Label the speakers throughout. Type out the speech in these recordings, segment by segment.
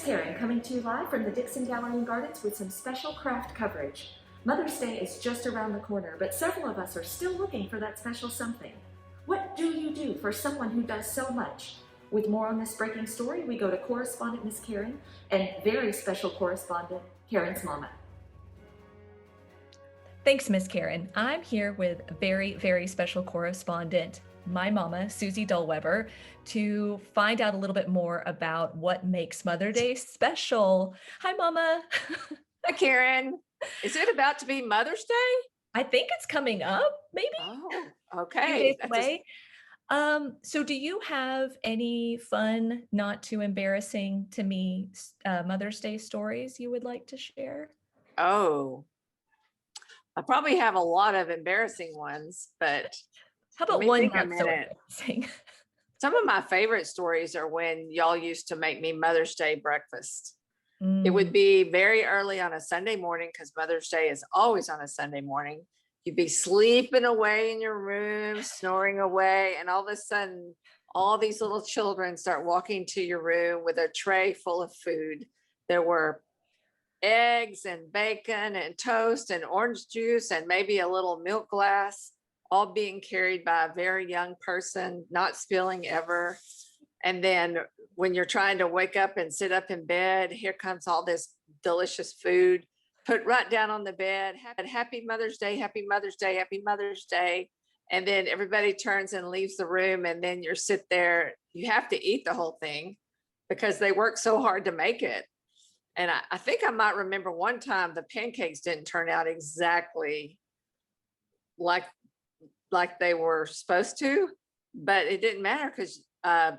Speaker 1: Karen coming to you live from the Dixon Gallery and Gardens with some special craft coverage. Mother's Day is just around the corner, but several of us are still looking for that special something. What do you do for someone who does so much? With more on this breaking story, we go to correspondent Miss Karen and very special correspondent Karen's mama.
Speaker 2: Thanks, Miss Karen. I'm here with a very, very special correspondent, my mama, Susie Dullweber, to find out a little bit more about what makes Mother Day special. Hi, Mama.
Speaker 3: Hi, Karen. Is it about to be Mother's Day?
Speaker 2: I think it's coming up, maybe.
Speaker 3: Oh,
Speaker 2: A few
Speaker 3: okay.
Speaker 2: days
Speaker 3: That's
Speaker 2: away. So do you have any fun, not too embarrassing to me, Mother's Day stories you would like to share?
Speaker 3: Oh, I probably have a lot of embarrassing ones, but
Speaker 2: How
Speaker 3: let
Speaker 2: about
Speaker 3: me
Speaker 2: one
Speaker 3: think a
Speaker 2: not so
Speaker 3: minute.
Speaker 2: embarrassing?
Speaker 3: Some of my favorite stories are when y'all used to make me Mother's Day breakfast. It
Speaker 2: Mm,
Speaker 3: would be very early on a Sunday morning because Mother's Day is always on a Sunday morning. You'd be sleeping away in your room, snoring away, and all of a sudden, all these little children start walking to your room with a tray full of food. There were eggs and bacon and toast and orange juice and maybe a little milk glass, all being carried by a very young person, not spilling ever. And then when you're trying to wake up and sit up in bed, here comes all this delicious food put right down on the bed. Happy Mother's Day, happy Mother's Day, happy Mother's Day. And then everybody turns and leaves the room. And then you're sit there, you have to eat the whole thing because they work so hard to make it. And I think I might remember one time the pancakes didn't turn out exactly like they were supposed to, but it didn't matter because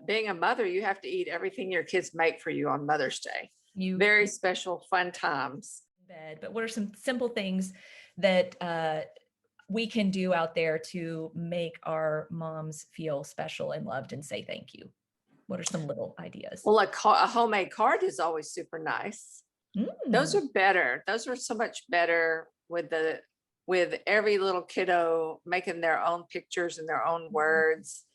Speaker 3: being a mother, you have to eat everything your kids make for you on Mother's Day.
Speaker 2: you
Speaker 3: Very special, fun times.
Speaker 2: bed, but what are some simple things that we can do out there to make our moms feel special and loved and say thank you? What are some little ideas?
Speaker 3: Well, a homemade card is always super nice. Those
Speaker 2: Mm,
Speaker 3: are better. Those are so much better with every little kiddo making their own pictures and their own words.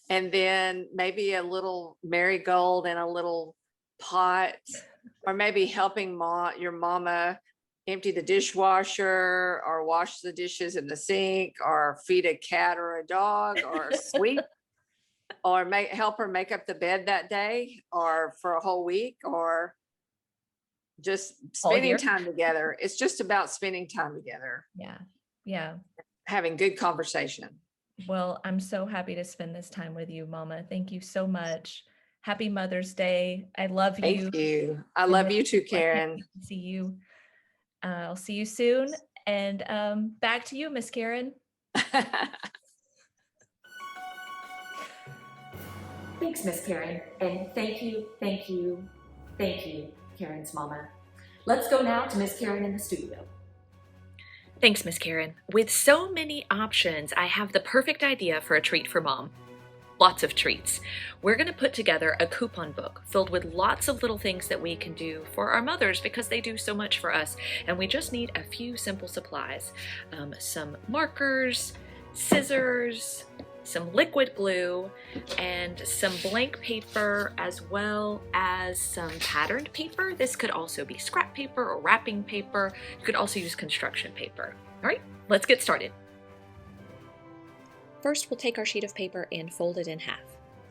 Speaker 3: And then maybe a little marigold in a little pot, or maybe helping your mama empty the dishwasher or wash the dishes in the sink or feed a cat or a dog or sweep or help her make up the bed that day or for a whole week or just
Speaker 2: all
Speaker 3: spending
Speaker 2: year.
Speaker 3: time together. It's just about spending time together,
Speaker 2: Yeah. Yeah.
Speaker 3: having good conversation.
Speaker 2: Well, I'm so happy to spend this time with you, Mama. Thank you so much. Happy Mother's Day. I love you.
Speaker 3: Thank you. I
Speaker 2: I
Speaker 3: love
Speaker 2: miss
Speaker 3: you too,
Speaker 2: I can't
Speaker 3: Karen.
Speaker 2: wait to see you. I'll see you soon. And back to you, Miss Karen.
Speaker 1: Thanks, Miss Karen, and thank you, Karen's mama. Let's go now to Miss Karen in the studio.
Speaker 4: Thanks, Miss Karen. With so many options, I have the perfect idea for a treat for mom. Lots of treats. We're going to put together a coupon book filled with lots of little things that we can do for our mothers because they do so much for us. And we just need a few simple supplies. Some markers, scissors, some liquid glue, and some blank paper, as well as some patterned paper. This could also be scrap paper or wrapping paper. You could also use construction paper. All right, let's get started. First, we'll take our sheet of paper and fold it in half,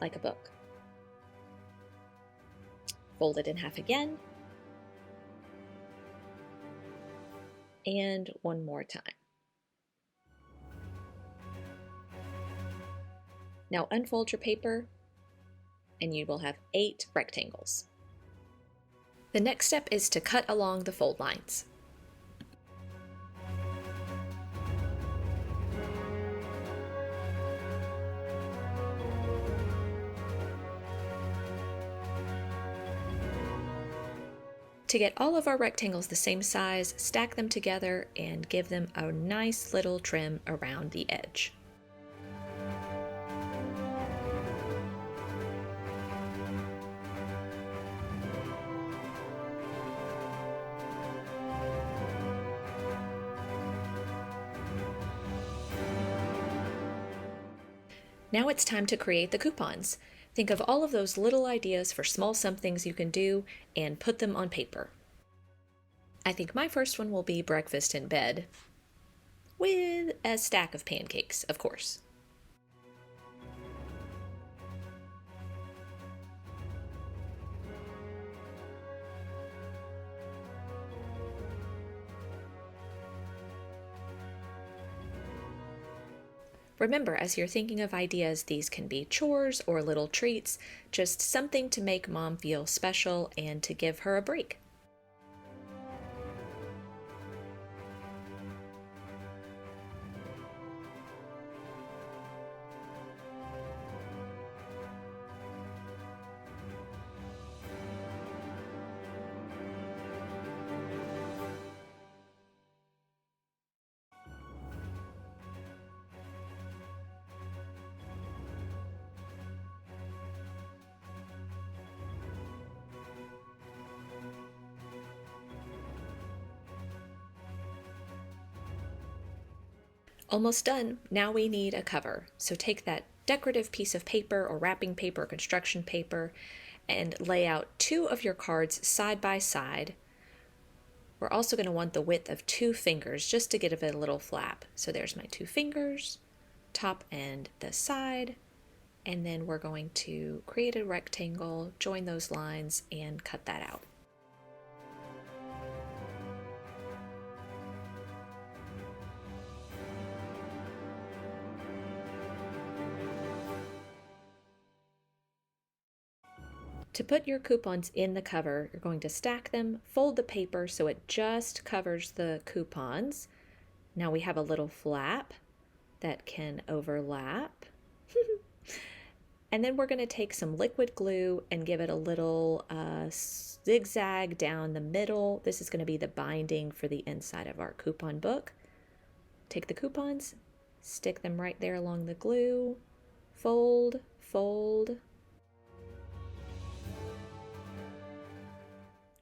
Speaker 4: like a book. Fold it in half again. And one more time. Now unfold your paper, and you will have 8 rectangles. The next step is to cut along the fold lines. To get all of our rectangles the same size, stack them together and give them a nice little trim around the edge. Now it's time to create the coupons. Think of all of those little ideas for small somethings you can do and put them on paper. I think my first one will be breakfast in bed, with a stack of pancakes, of course. Remember, as you're thinking of ideas, these can be chores or little treats, just something to make mom feel special and to give her a break. Almost done. Now we need a cover. So take that decorative piece of paper or wrapping paper, construction paper, and lay out 2 of your cards side by side. We're also going to want the width of 2 fingers just to give it a little flap. So there's my 2 fingers, top and the side, and then we're going to create a rectangle, join those lines, and cut that out. To put your coupons in the cover, you're going to stack them, fold the paper so it just covers the coupons. Now we have a little flap that can overlap. And then we're going to take some liquid glue and give it a little zigzag down the middle. This is going to be the binding for the inside of our coupon book. Take the coupons, stick them right there along the glue, fold, fold.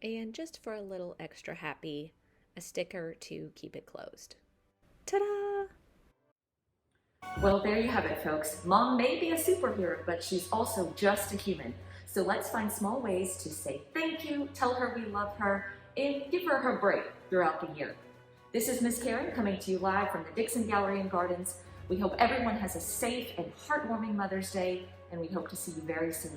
Speaker 4: And just for a little extra happy, a sticker to keep it closed. Ta-da!
Speaker 1: Well, there you have it, folks. Mom may be a superhero, but she's also just a human. So let's find small ways to say thank you, tell her we love her, and give her her break throughout the year. This is Miss Karen coming to you live from the Dixon Gallery and Gardens. We hope everyone has a safe and heartwarming Mother's Day, and we hope to see you very soon.